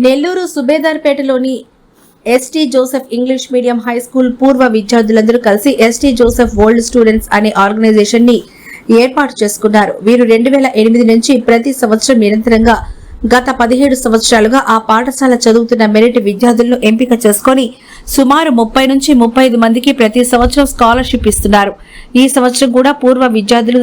నెల్లూరు సుబేదార్పేటలోని St Joseph English medium high school పూర్వ విద్యార్థులందరూ కలిసి ఎస్టీ జోసెఫ్ వరల్డ్ స్టూడెంట్స్ అనే ఆర్గనైజేషన్ ని ఏర్పాటు చేసుకున్నారు. వీరు 2008 నుంచి ప్రతి సంవత్సరం నిరంతరంగా గత 17 సంవత్సరాలుగా ఆ పాఠశాల చదువుతున్న మెరిట్ విద్యార్థులను ఎంపిక చేసుకుని సుమారు 30 నుంచి 35 మందికి ప్రతి సంవత్సరం స్కాలర్షిప్ ఇస్తున్నారు. ఈ సంవత్సరం కూడా పూర్వ విద్యార్థులు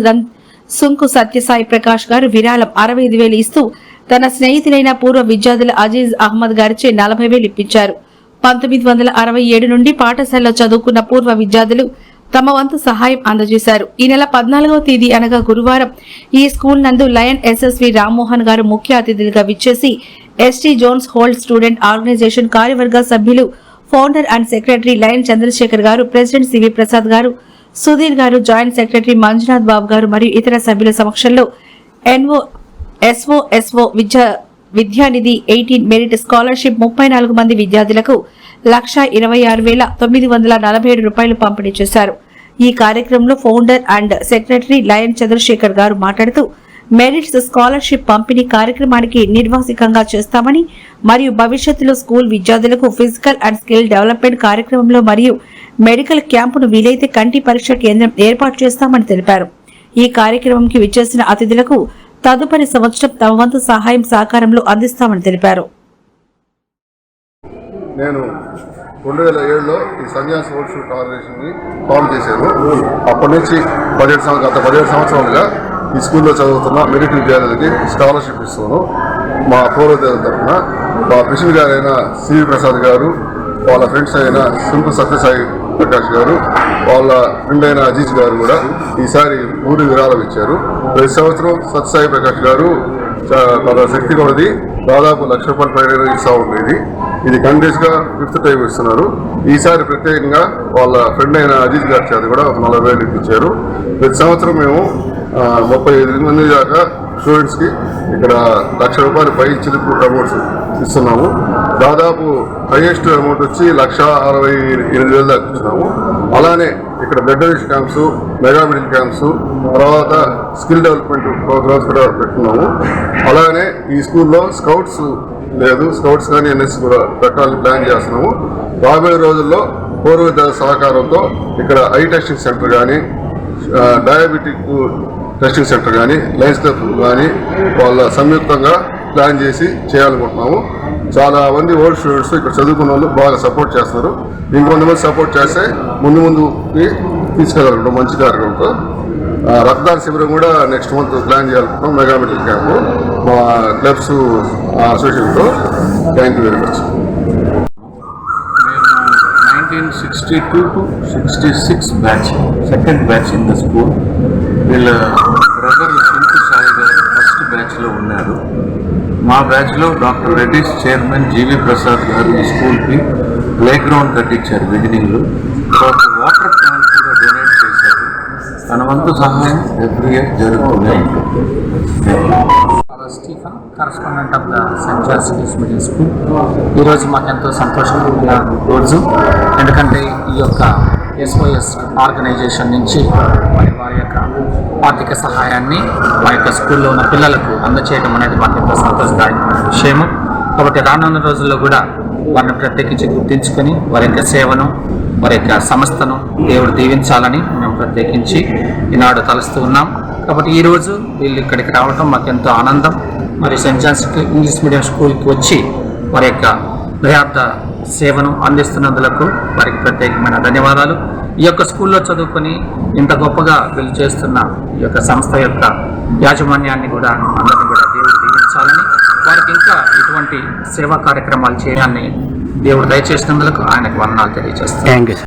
సుంకు సత్యసాయి ప్రకాష్ గారు విరాళం 65,000 ఇస్తూ తన స్నేహితులైన పూర్వ విద్యార్థుల అజీజ్ అహ్మద్ గారిచే 40,000 ఇప్పించారు. 1967 నుండి పాఠశాలలో చదువుకున్న పూర్వ విద్యార్థులు తమ వంతు సహాయం అందజేశారు. ఈ నెల 14వ తేదీ అనగా గురువారం ఈ స్కూల్ నందు లయన్ ఎస్ఎస్వి రామ్మోహన్ గారు ముఖ్య అతిథులుగా విచ్చేసి ST John's old student organization కార్యవర్గ సభ్యులు founder and secretary Lion Chandrashekar garu, president CV Prasad గారు, సుధీర్ గారు, జాయింట్ సెక్రటరీ మంజునాథ్ బాబు గారు మరియు ఇతర సభ్యుల సమక్షంలో ఎస్ఓ విద్యానిధి 18 మెరిట్ స్కాలర్షిప్ 34 మంది విద్యార్థులకు 126,947 రూపాయలు పంపిణీ చేశారు. ఈ కార్యక్రమంలో founder and secretary Lion Chandrashekar garu మాట్లాడుతూ మెరిట్స్ స్కాలర్షిప్ పంపిణీ కార్యక్రమానికి నిర్వాసికంగా చేస్తామని మరియు భవిష్యత్తులో స్కూల్ విద్యార్థులకు ఫిజికల్ అండ్ స్కిల్ డెవలప్మెంట్ కార్యక్రమంలో మరియు మెడికల్ క్యాంపును వీలైతే కంటి పరీక్ష కేంద్రం ఏర్పాటు చేస్తామని తెలిపారు. ఈ కార్యక్రమంకి విచ్చేసిన అతిథులకు తదుపరి సంవత్సరం తమ వంతు సహాయం సహకారంలో అందిస్తామని తెలిపారు. నేను 2007లో ఈ సంజాన్స్ వరల్డ్ స్టూడెంట్ ఆర్గనైజేషన్ని ఫామ్ చేశాను. అప్పటి నుంచి గత 17 సంవత్సరాలుగా ఈ స్కూల్లో చదువుతున్న మెరిట్ విద్యార్థులకి స్కాలర్షిప్ ఇస్తున్నాను. మా పూర్వోదయాల తరఫున మా ప్రెసిడెంట్ గారైన సివి ప్రసాద్ గారు, వాళ్ళ ఫ్రెండ్స్ అయిన సుంకు సత్యసాయి ప్రకాష్ గారు, వాళ్ళ ఫ్రెండ్ అయిన అజీజ్ గారు కూడా ఈసారి ఊరి విరాళం ఇచ్చారు. ప్రతి సంవత్సరం సత్యసాయి ప్రకాష్ గారు వాళ్ళ శక్తి కొలది దాదాపు ₹1,00,000 పైన ఇస్తూ ఉండేది. ఇది కంటిన్యూస్ గా 5th టైం ఇస్తున్నారు. ఈసారి ప్రత్యేకంగా వాళ్ళ ఫ్రెండ్ అయిన అజీజ్ గారి చేత కూడా 40,000 ఇప్పించారు. ప్రతి సంవత్సరం మేము 35 మంది దాకా స్టూడెంట్స్ కి ఇక్కడ ₹1,00,000 పై చిలుపు అమౌంట్స్ ఇస్తున్నాము. దాదాపు హైయెస్ట్ అమౌంట్ వచ్చి 1,68,000 దాకా ఇస్తున్నాము. అలానే ఇక్కడ blood donation camps, mega medical camps, తర్వాత స్కిల్ డెవలప్మెంట్ ప్రోగ్రామ్స్ కూడా పెట్టుకున్నాము. అలానే ఈ స్కూల్లో స్కౌట్స్ లేదు, స్కౌట్స్ కానీ ఎన్ఎస్ కూడా పెట్టాలని ప్లాన్ చేస్తున్నాము. రాబోయే రోజుల్లో పూర్వ విద్యార్థుల సహకారంతో ఇక్కడ ఐ టెస్టింగ్ సెంటర్ కానీ, డయాబెటిక్ టెస్టింగ్ సెంటర్ కానీ, లైన్స్ క్లబ్ కానీ వాళ్ళ సంయుక్తంగా ప్లాన్ చేసి చేయాలనుకుంటున్నాము. చాలా మంది ఓల్డ్ స్టూడెంట్స్ ఇక్కడ చదువుకున్న వాళ్ళు బాగా సపోర్ట్ చేస్తున్నారు. ఇంకొంతమంది సపోర్ట్ చేస్తే ముందుకి తీసుకెళ్ళాలనుకుంటాం మంచి కార్యక్రమంతో. రక్తదాన శిబిరం కూడా నెక్స్ట్ మంత్ ప్లాన్ చేయాలనుకుంటాం. మెగా మెడికల్ క్యాంపు మా క్లబ్స్ అసోసియేషన్తో. Thank you very much. 1962 to 66 batch, second batch in the school. వీళ్ళ బ్రదర్ సుంకు సాయి గారు ఫస్ట్ బ్యాచ్లో ఉన్నారు. మా బ్యాచ్లో doctor Reddy's chairman GV Prasad garu ఈ స్కూల్కి ప్లే గ్రౌండ్ కట్టించారు బిగినింగ్లో. తర్వాత వాటర్ ప్లాంట్ కూడా డొనేట్ చేశారు. తన వంతు సహాయం ఎవ్రీ ఇయర్ జరుగుతూనే ఉంటుంది. Stephen, correspondent of the Saint John's English medium school. ఈరోజు మాకు ఎంతో సంతోషకరమైన రోజు. ఎందుకంటే ఈ యొక్క SOS ఆర్గనైజేషన్ నుంచి వారి యొక్క ఆర్థిక సహాయాన్ని మా యొక్క స్కూల్లో ఉన్న పిల్లలకు అందచేయడం అనేది మాకు ఎంతో సంతోషదాయకమైన విషయము. కాబట్టి రానున్న రోజుల్లో కూడా వారిని ప్రత్యేకించి గుర్తించుకొని వారి యొక్క సేవను, వారి యొక్క సంస్థను దేవుడు దీవించాలని మేము ప్రత్యేకించి ఈనాడు తలుస్తూ ఉన్నాం. కాబట్టి ఈరోజు వీళ్ళు ఇక్కడికి రావడం మాకు ఎంతో ఆనందం. మరి సెయింట్ జాన్స్ ఇంగ్లీష్ మీడియం స్కూల్కి వచ్చి వారి యొక్క దయార్థ సేవను అందిస్తున్నందులకు వారికి ప్రత్యేకమైన ధన్యవాదాలు. ఈ యొక్క స్కూల్లో చదువుకొని ఇంత గొప్పగా వీళ్ళు చేస్తున్న ఈ యొక్క సంస్థ యొక్క యాజమాన్యాన్ని కూడా అందరినీ కూడా దేవుడు దీవించాలని, వారికి ఇంకా ఇటువంటి సేవా కార్యక్రమాలు చేయాలని దేవుడు దయచేసినందుకు ఆయనకు వందనాలు తెలియజేస్తాను.